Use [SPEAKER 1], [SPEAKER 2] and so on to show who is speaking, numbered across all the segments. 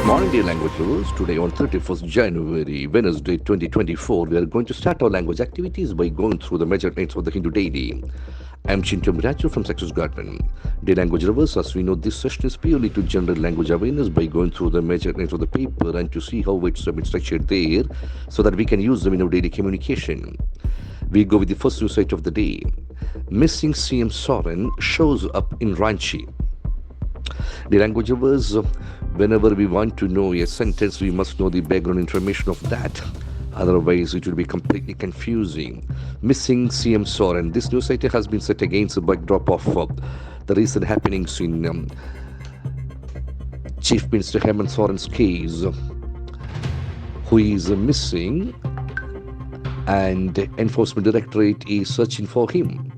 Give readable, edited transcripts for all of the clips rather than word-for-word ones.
[SPEAKER 1] Morning dear language learners. Today on 31st January, Wednesday 2024, we are going to start our language activities by going through the major names of the Hindu daily. I am Chintu M, Raju from Success Garten. Dear language lovers, as we know, this session is purely to generate language awareness by going through the major names of the paper and to see how it's been structured there so that we can use them in our daily communication. We go with the first news site of the day. Missing CM Soren shows up in Ranchi. The language lovers, whenever we want to know a sentence, we must know the background information of that. Otherwise, it will be completely confusing. Missing CM Soren. This news item has been set against the backdrop of the recent happenings in Chief Minister Hemant Soren's case, who is missing, and Enforcement Directorate is searching for him.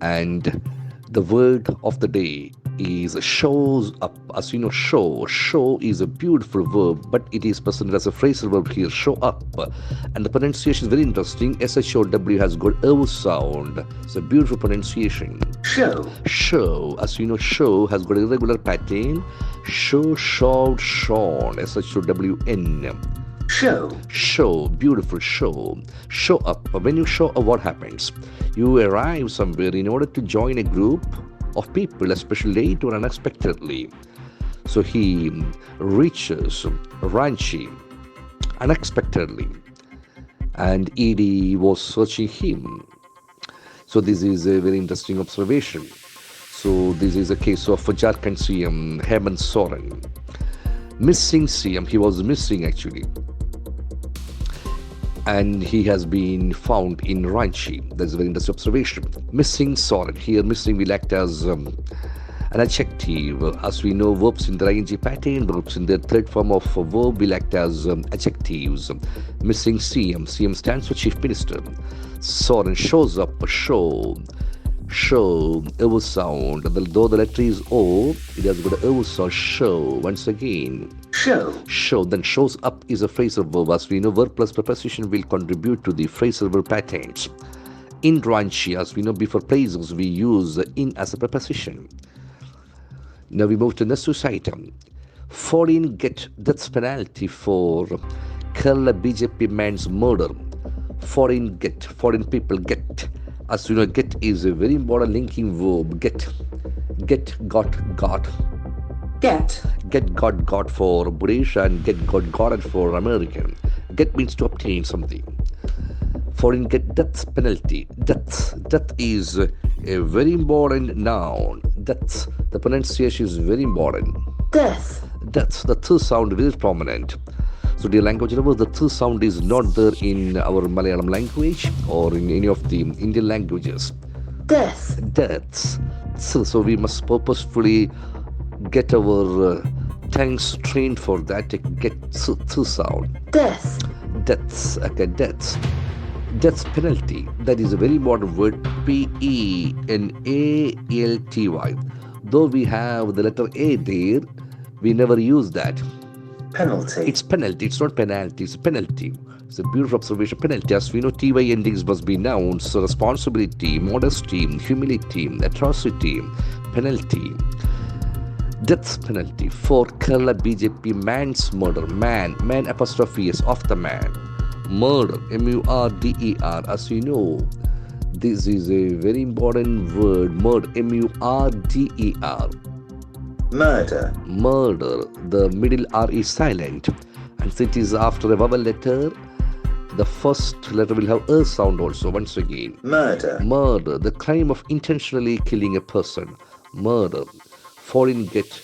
[SPEAKER 1] And the word of the day is shows up. As you know, show is a beautiful verb, but it is presented as a phrasal verb here, show up, and the pronunciation is very interesting. SHOW has got O sound. It's a beautiful pronunciation. Show, as you know, show has got a irregular pattern. Show, showed, shown. SHOWN. Show, beautiful show up. When you show up, what happens? You arrive somewhere in order to join a group of people, especially late or unexpectedly. So he reaches Ranchi unexpectedly, and ED was searching him. So this is a very interesting observation. So this is a case of Jharkhand CM Hemant Soren. Missing CM, he was missing actually, and he has been found in Ranchi. That's a very interesting observation. Missing Soren. Here, missing will act as an adjective. As we know, verbs in the ing pattern, verbs in their third form of verb will act as adjectives. Missing CM. CM stands for Chief Minister. Soren shows up, show, O sound. Though the letter is O, it has got a O sound, show. Once again, show, then shows up is a phrasal verb. As we know, verb plus preposition will contribute to the phrasal verb patterns. In Ranchi, as we know, before places we use in as a preposition. Now we move to the next item. Foreign get death penalty for Kerala BJP man's murder. Foreign people get. As you know, get is a very important linking verb. Get, got. Get, got for British, and get, got for American. Get means to obtain something. Foreign get death penalty. Death is a very important noun. Death, the pronunciation is very important.
[SPEAKER 2] Death.
[SPEAKER 1] The th sound is very prominent. So dear language lovers, the th sound is not there in our Malayalam language or in any of the Indian languages. Deaths. So we must purposefully get our tongues trained for that to get th sound. Deaths. Okay, deaths. Death penalty. That is a very modern word. Penalty. Though we have the letter A there, we never use that.
[SPEAKER 2] Penalty.
[SPEAKER 1] It's penalty. It's not penalty. It's penalty. It's a beautiful observation. Penalty. As we know, TY endings must be nouns. So responsibility, modesty, humility, atrocity, penalty. Death penalty for Kerala BJP man's murder. Man apostrophe S of the man. Murder, MURDER. As you know, this is a very important word. Murder, MURDER. Murder. The middle R is silent, and it is after a vowel letter. The first letter will have a sound also. Once again,
[SPEAKER 2] Murder.
[SPEAKER 1] The crime of intentionally killing a person. Murder. Foreign get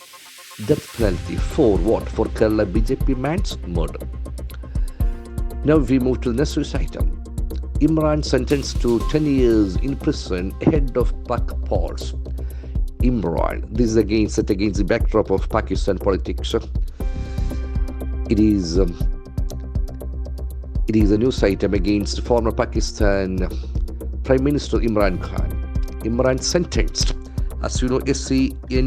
[SPEAKER 1] death penalty for what? For Kerala BJP man's murder. Now we move to the next news item. Imran sentenced to 10 years in prison ahead of Pak polls. Imran. This is again set against the backdrop of Pakistan politics. It is a news item against former Pakistan Prime Minister Imran Khan. Imran sentenced. As you know, SENTENCE.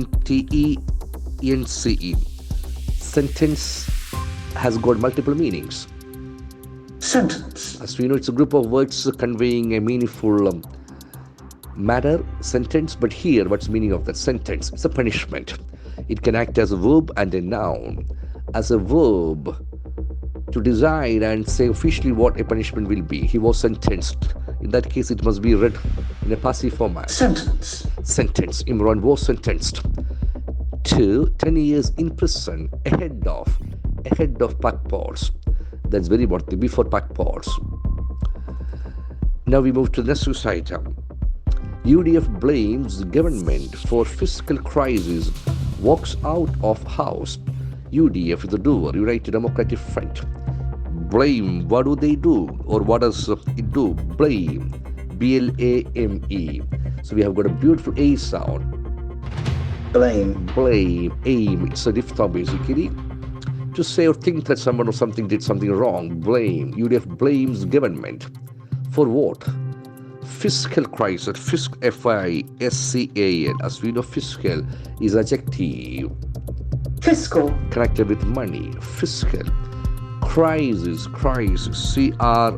[SPEAKER 1] Sentence has got multiple meanings.
[SPEAKER 2] Sentence.
[SPEAKER 1] As we know, it's a group of words conveying a meaningful matter, sentence, but here what's the meaning of that sentence? It's a punishment. It can act as a verb and a noun. as a verb to decide and say officially what a punishment will be. He was sentenced. In that case, it must be read in a passive format.
[SPEAKER 2] Sentence.
[SPEAKER 1] Sentence. Imran was sentenced to 10 years in prison ahead of Pakpors. That's very important, before Pakpors. Now we move to the next news item. UDF blames government for fiscal crisis, walks out of house. UDF is the doer, United Democratic Front. Blame, what do they do? Or what does it do? Blame. B-L-A-M-E. So we have got a beautiful A sound.
[SPEAKER 2] Blame.
[SPEAKER 1] Blame, aim. It's a diphthong basically. To say or think that someone or something did something wrong. Blame. UDF blames government. For what? Fiscal crisis. F-I-S-C-A-L. As we know, fiscal is adjective.
[SPEAKER 2] Fiscal.
[SPEAKER 1] Connected with money. Fiscal. Crisis. C-R-I-S-I-S.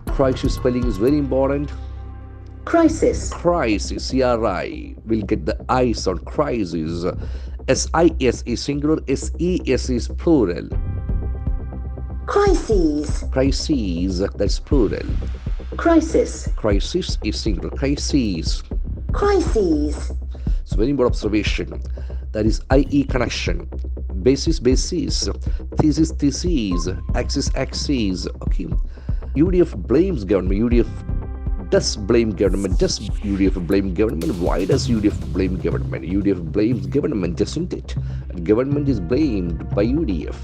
[SPEAKER 1] Crisis spelling is very important.
[SPEAKER 2] Crisis.
[SPEAKER 1] Crisis, C-R-I. We'll get the I sound. Crisis. S-I-S is singular. S-E-S is plural.
[SPEAKER 2] Crises.
[SPEAKER 1] Crises, that's plural.
[SPEAKER 2] Crisis.
[SPEAKER 1] Crisis is singular. Crises.
[SPEAKER 2] Crises.
[SPEAKER 1] So very important observation. That is I-E connection. Basis, thesis. Axis. Okay. UDF blames government. UDF does blame government. Does UDF blame government? Why does UDF blame government? UDF blames government, isn't it? And government is blamed by UDF.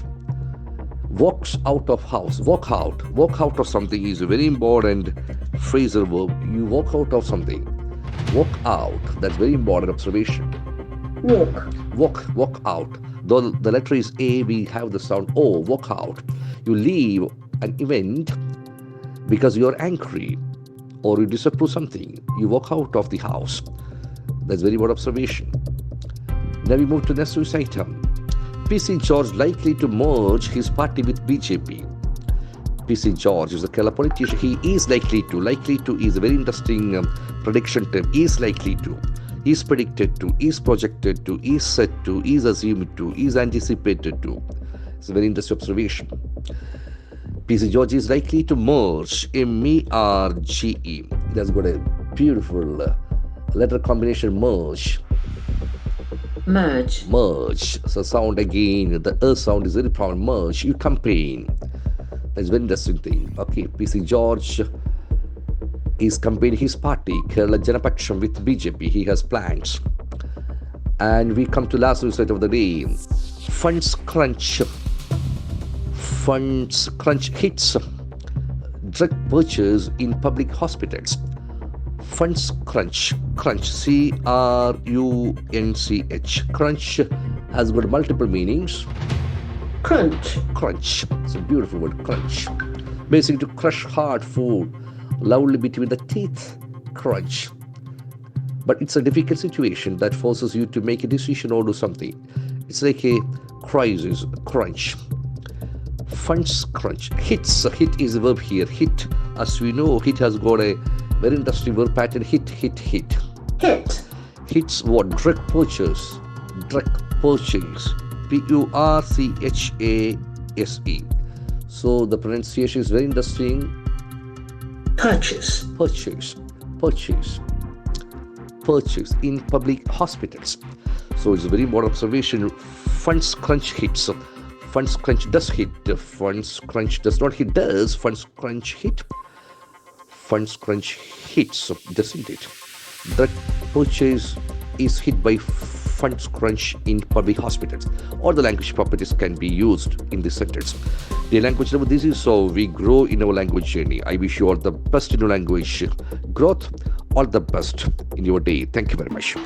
[SPEAKER 1] Walks out of house. Walk out of something is a very important phrasal verb. You walk out of something. Walk out. That's very important observation. Walk out. Though the letter is A, we have the sound O. Walk out. You leave an event because you're angry or you disapprove something. You walk out of the house. That's very important observation. Now we move to the next news item. PC George likely to merge his party with BJP. PC George is a Kerala politician. He is likely to is a very interesting prediction term. Is likely to, is predicted to, is projected to, is said to, is assumed to, is anticipated to. It's a very interesting observation. PC George is likely to merge, M-E-R-G-E. It has got a beautiful letter combination, merge. So sound again, the sound is very proud. Merge, you campaign. That's a very interesting thing. Okay, PC George is campaigning his party, Kerala Janapaksham, with BJP. He has plans. And we come to last news of the day. Funds crunch hits drug purchase in public hospitals. Funds crunch, C-R-U-N-C-H. Crunch has got multiple meanings. Crunch. It's a beautiful word, crunch. Basically to crush hard food loudly between the teeth. Crunch. But it's a difficult situation that forces you to make a decision or do something. It's like a crisis, crunch. Funds crunch. Hits. Hit is the verb here. Hit. As we know, hit has got a very interesting verb pattern. Hit. Hits what? Drug purchase. P-U-R-C-H-A-S-E. So the pronunciation is very interesting. Purchase in public hospitals. So it's a very important observation. Funds crunch hits. Funds crunch does hit. Funds crunch does not hit. Does funds crunch hit? Funds crunch hits, doesn't it? Drug purchase is hit by funds crunch in public hospitals. All the language properties can be used in this sentence. The language level, this is how we grow in our language journey. I wish you all the best in your language growth. All the best in your day. Thank you very much.